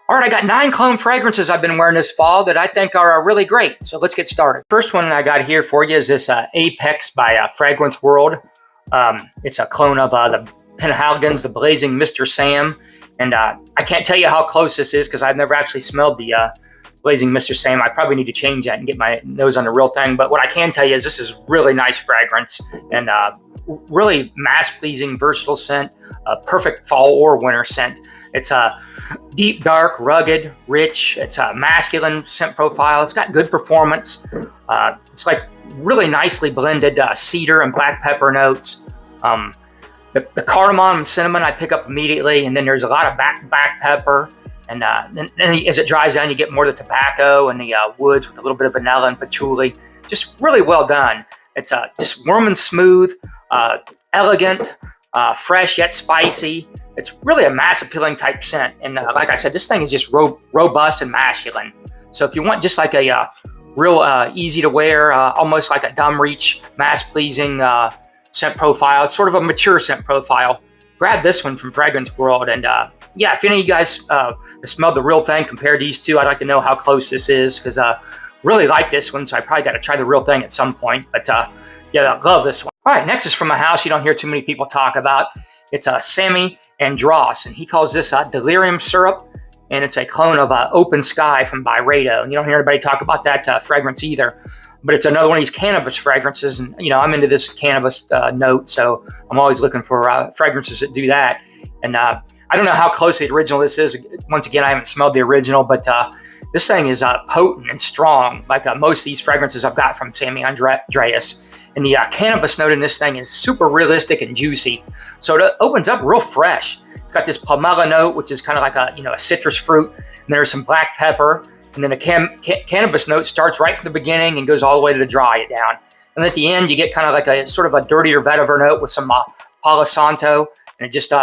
All right, I got 9 cologne fragrances I've been wearing this fall that I think are really great. So let's get started. First one I got here for you is this Apex by Fragrance World. It's a clone of the Penhaligon's, the Blazing Mr. Sam. And I can't tell you how close this is because I've never actually smelled the Blazing Mr. Sam. I probably need to change that and get my nose on the real thing. But what I can tell you is this is really nice fragrance and really mass-pleasing, versatile scent, a perfect fall or winter scent. It's a deep, dark, rugged, rich. It's a masculine scent profile. It's got good performance. It's like really nicely blended cedar and black pepper notes. The cardamom and cinnamon I pick up immediately, and then there's a lot of black pepper. And then as it dries down, you get more of the tobacco and the woods with a little bit of vanilla and patchouli. Just really well done. It's just warm and smooth, elegant, fresh yet spicy. It's really a mass appealing type scent. And like I said, this thing is just robust and masculine. So if you want just like a real easy to wear, almost like a dumb reach, mass pleasing scent profile, it's sort of a mature scent profile, grab this one from Fragrance World. And yeah, if any of you guys smelled the real thing, compare these two, I'd like to know how close this is because really like this one. So I probably got to try the real thing at some point. But yeah, I love this one. All right, next is from a house you don't hear too many people talk about. It's Samy Andraus, and he calls this Delirium Syrup, and it's a clone of Open Sky from Byredo. And you don't hear anybody talk about that fragrance either. But it's another one of these cannabis fragrances, and you know I'm into this cannabis note, so I'm always looking for fragrances that do that. And I don't know how close the original this is. Once again, I haven't smelled the original, but this thing is potent and strong, like most of these fragrances I've got from Samy Andraus. And the cannabis note in this thing is super realistic and juicy. So it opens up real fresh. It's got this pomelo note, which is kind of like a citrus fruit. And there's some black pepper. And then the cannabis note starts right from the beginning and goes all the way to dry it down. And at the end, you get kind of like a sort of a dirtier vetiver note with some Palo Santo. And it just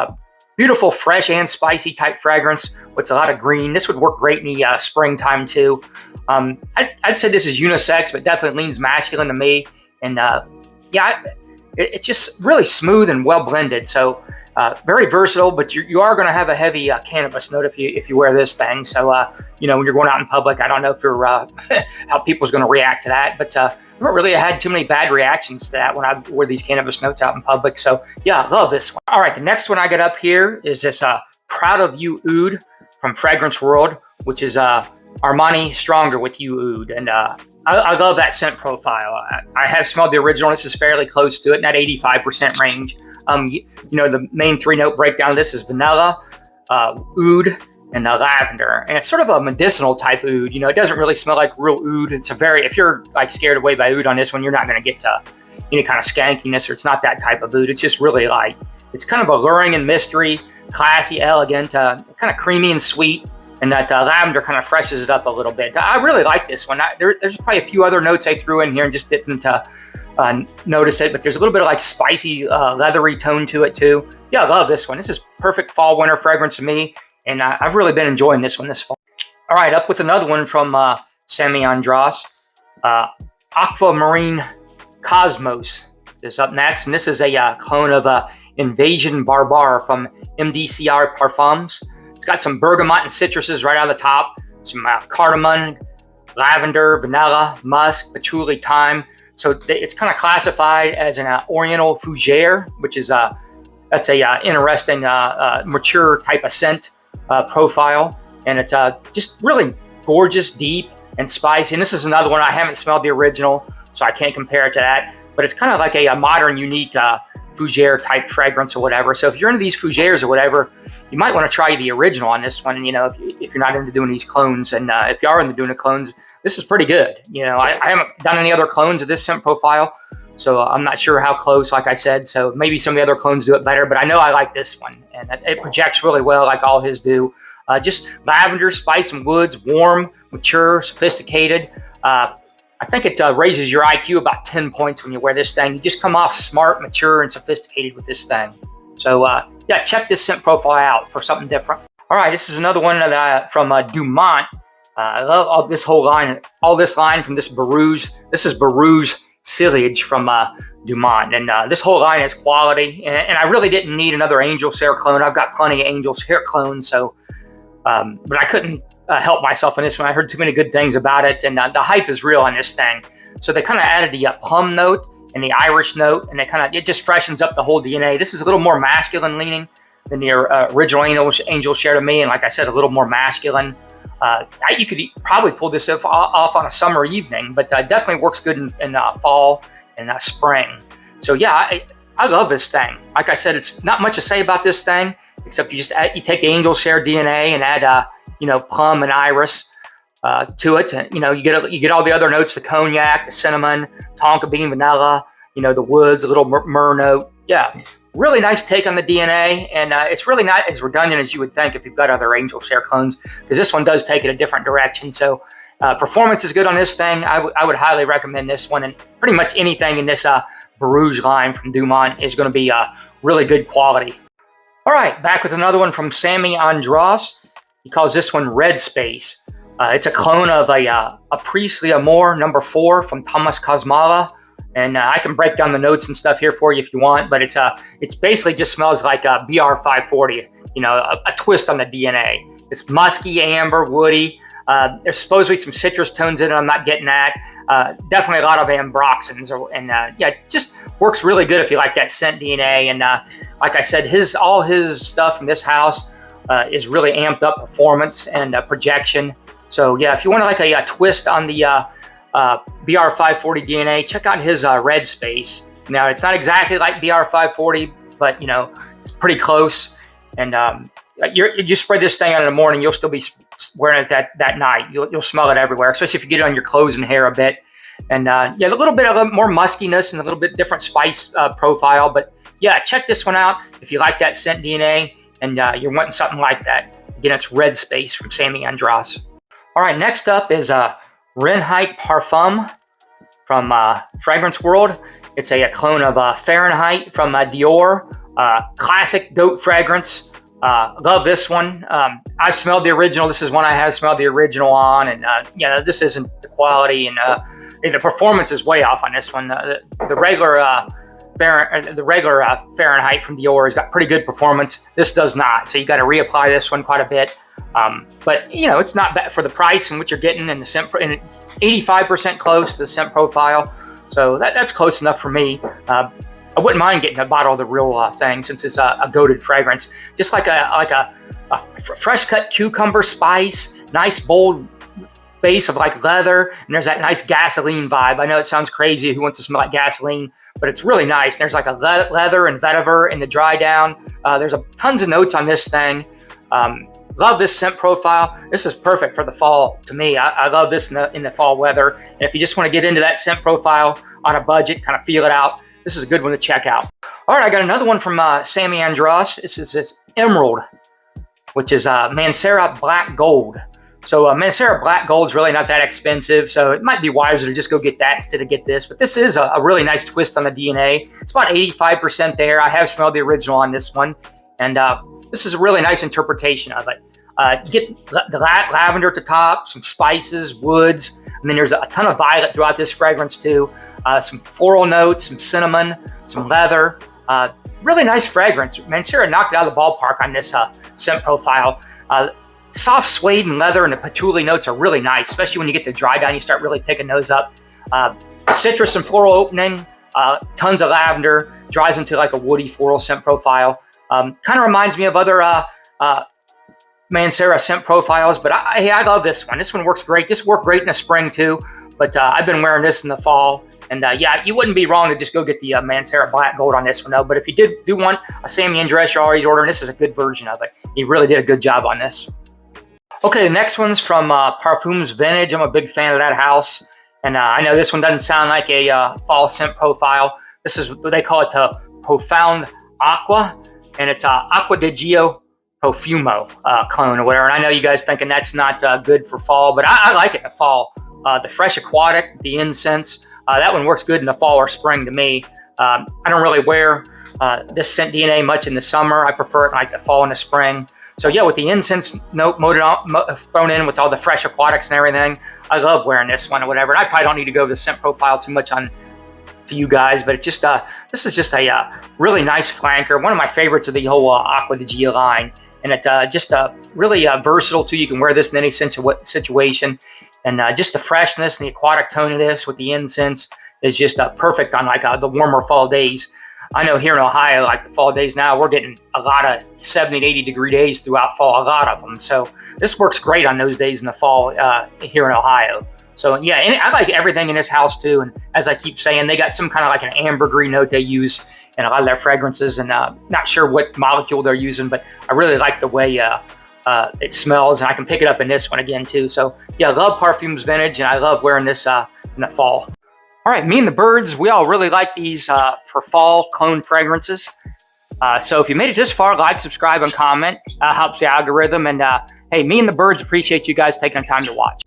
beautiful, fresh and spicy type fragrance with a lot of green. This would work great in the springtime too. I'd say this is unisex, but definitely leans masculine to me. And yeah, it's just really smooth and well blended. So very versatile, but you are going to have a heavy cannabis note if you wear this thing. So when you're going out in public, I don't know if you're how people's going to react to that, but I haven't really had too many bad reactions to that when I wear these cannabis notes out in public. So yeah, I love this one. All right, the next one I got up here is this Proud of You Oud from Fragrance World, which is Armani Stronger with You Oud. And I love that scent profile. I have smelled the original. This is fairly close to it in that 85% range. The main 3-note breakdown of this is vanilla, oud, and lavender. And it's sort of a medicinal type oud. It doesn't really smell like real oud. It's if you're like scared away by oud on this one, you're not going to get any kind of skankiness, or it's not that type of oud. It's just really light. It's kind of alluring and mystery, classy, elegant, kind of creamy and sweet. And that lavender kind of freshens it up a little bit. I really like this one. There's probably a few other notes I threw in here and just didn't notice it, but there's a little bit of like spicy, leathery tone to it too. Yeah, I love this one. This is perfect fall winter fragrance to me, and I've really been enjoying this one this fall. All right, up with another one from Samy Andraus, Aquamarine Kosmos is up next, and this is a clone of Invasion Barbar from MDCR Parfums. It's got some bergamot and citruses right out of the top, some cardamom, lavender, vanilla, musk, patchouli, thyme. So it's kind of classified as an Oriental fougere, which is that's a interesting mature type of scent profile, and it's just really gorgeous, deep, and spicy. And this is another one I haven't smelled the original, so I can't compare it to that. But it's kind of like a modern, unique fougere type fragrance or whatever. So if you're into these fougeres or whatever, you might want to try the original on this one. If you're not into doing these clones, and if you are into doing the clones, this is pretty good. I haven't done any other clones of this scent profile, so I'm not sure how close, like I said. So maybe some of the other clones do it better, but I know I like this one, and it projects really well, like all his do. Just lavender, spice, and woods, warm, mature, sophisticated. I think it raises your IQ about 10 points when you wear this thing. You just come off smart, mature, and sophisticated with this thing. So yeah, check this scent profile out for something different. All right, this is another one from Dumont. I love all this line from this borouj. This is borouj silage from Dumont, and this whole line is quality. And I really didn't need another Angel's Hair clone. I've got plenty of Angel's Hair clones, so But I couldn't help myself on this one. I heard too many good things about it, and the hype is real on this thing. So they kind of added the plum note and the Irish note, and it just freshens up the whole DNA. This is a little more masculine leaning than the original angel share to me, and like I said, a little more masculine. You could probably pull this off on a summer evening, but definitely works good in fall and spring. So yeah, I love this thing. Like I said, it's not much to say about this thing, except you take the angel share DNA and add plum and iris to it. And, you get all the other notes: the cognac, the cinnamon, tonka bean, vanilla. The woods, a little myrrh note. Yeah, really nice take on the DNA, and it's really not as redundant as you would think if you've got other angel share clones, because this one does take it a different direction. So performance is good on this thing. I would highly recommend this one, and pretty much anything in this borouj line from Dumont is going to be really good quality. All right, back with another one from Samy Andraus. He calls this one Redspace. It's a clone of a Priestley Amour No. 4 from Thomas Kosmala. And I can break down the notes and stuff here for you if you want, but it's basically just smells like a BR540, a twist on the DNA. It's musky, amber, woody. There's supposedly some citrus tones in it. I'm not getting that. Definitely a lot of ambroxans, yeah, it just works really good if you like that scent DNA. And like I said, all his stuff from this house is really amped up performance and projection. So yeah, if you want a twist on the BR540 DNA, check out his Redspace. Now, it's not exactly like BR540, but it's pretty close. And you spray this thing on in the morning, you'll still be wearing it that night. You'll smell it everywhere, especially if you get it on your clothes and hair a bit. And yeah, a little bit of more muskiness and a little bit different spice profile. But yeah, check this one out if you like that scent DNA and you're wanting something like that. Again, it's Redspace from Samy Andraus. All right, next up is Renheit parfum from Fragrance World. It's a clone of Fahrenheit from Dior. Classic goat fragrance. Love this one. I've smelled the original. This is one I have smelled the original on, and this isn't the quality, and the performance is way off on this one. The regular Fahrenheit from Dior has got pretty good performance. This does not, so you got to reapply this one quite a bit. But it's not bad for the price and what you're getting, and the scent, and it's 85% close to the scent profile, so that's close enough for me. I wouldn't mind getting a bottle of the real thing, since it's a goated fragrance, just like a fresh cut cucumber spice, nice bold base of like leather, and there's that nice gasoline vibe. I know it sounds crazy, who wants to smell like gasoline, but it's really nice. There's like a leather and vetiver in the dry down. There's tons of notes on this thing. Love this scent profile. This is perfect for the fall to me. I love this in the fall weather. And if you just want to get into that scent profile on a budget, kind of feel it out, this is a good one to check out. All right, I got another one from Samy Andraus. This is this Emerald, which is Mancera Black Gold. So Mancera Black Gold is really not that expensive, so it might be wiser to just go get that instead of get this. But this is a really nice twist on the DNA. It's about 85% there. I have smelled the original on this one, and this is a really nice interpretation of it. You get the lavender at the top, some spices, woods, and then there's a ton of violet throughout this fragrance too. Some floral notes, some cinnamon, some leather. Really nice fragrance. Mancera knocked it out of the ballpark on this scent profile. Soft suede and leather and the patchouli notes are really nice, especially when you get to dry down, you start really picking those up. Citrus and floral opening, tons of lavender, dries into like a woody floral scent profile. Kind of reminds me of other Mancera scent profiles, but I love this one. This one works great. This worked great in the spring too, but I've been wearing this in the fall. And yeah, you wouldn't be wrong to just go get the Mancera Black Gold on this one though. But if you do want a Samy Andraus you're already ordering, this is a good version of it. He really did a good job on this. Okay, the next one's from Parfums Vintage. I'm a big fan of that house. And I know this one doesn't sound like a fall scent profile. This is what they call it, the Profound Aqua. And it's Acqua di Gio Profumo clone or whatever. And I know you guys thinking that's not good for fall, but I like it in the fall. The Fresh Aquatic, the incense, that one works good in the fall or spring to me. I don't really wear this scent DNA much in the summer. I prefer it in like the fall and the spring. So yeah, with the incense note thrown in with all the Fresh Aquatics and everything, I love wearing this one or whatever. And I probably don't need to go over the scent profile too much to you guys, but it just this is just a really nice flanker. One of my favorites of the whole Acqua di Gio line. and it just really versatile too. You can wear this in any situation, and just the freshness and the aquatic tone of this with the incense is just perfect on like the warmer fall days. I know here in Ohio, like the fall days now, we're getting a lot of 70 to 80 degree days throughout fall, a lot of them. So this works great on those days in the fall here in Ohio. So yeah, and I like everything in this house too. And as I keep saying, they got some kind of like an ambergris note they use in a lot of their fragrances, and not sure what molecule they're using, but I really like the way it smells, and I can pick it up in this one again too. So yeah, I love Parfums Vintage, and I love wearing this in the fall. All right, me and the birds, we all really like these for fall clone fragrances. So if you made it this far, like, subscribe, and comment. Helps the algorithm. And hey, me and the birds appreciate you guys taking the time to watch.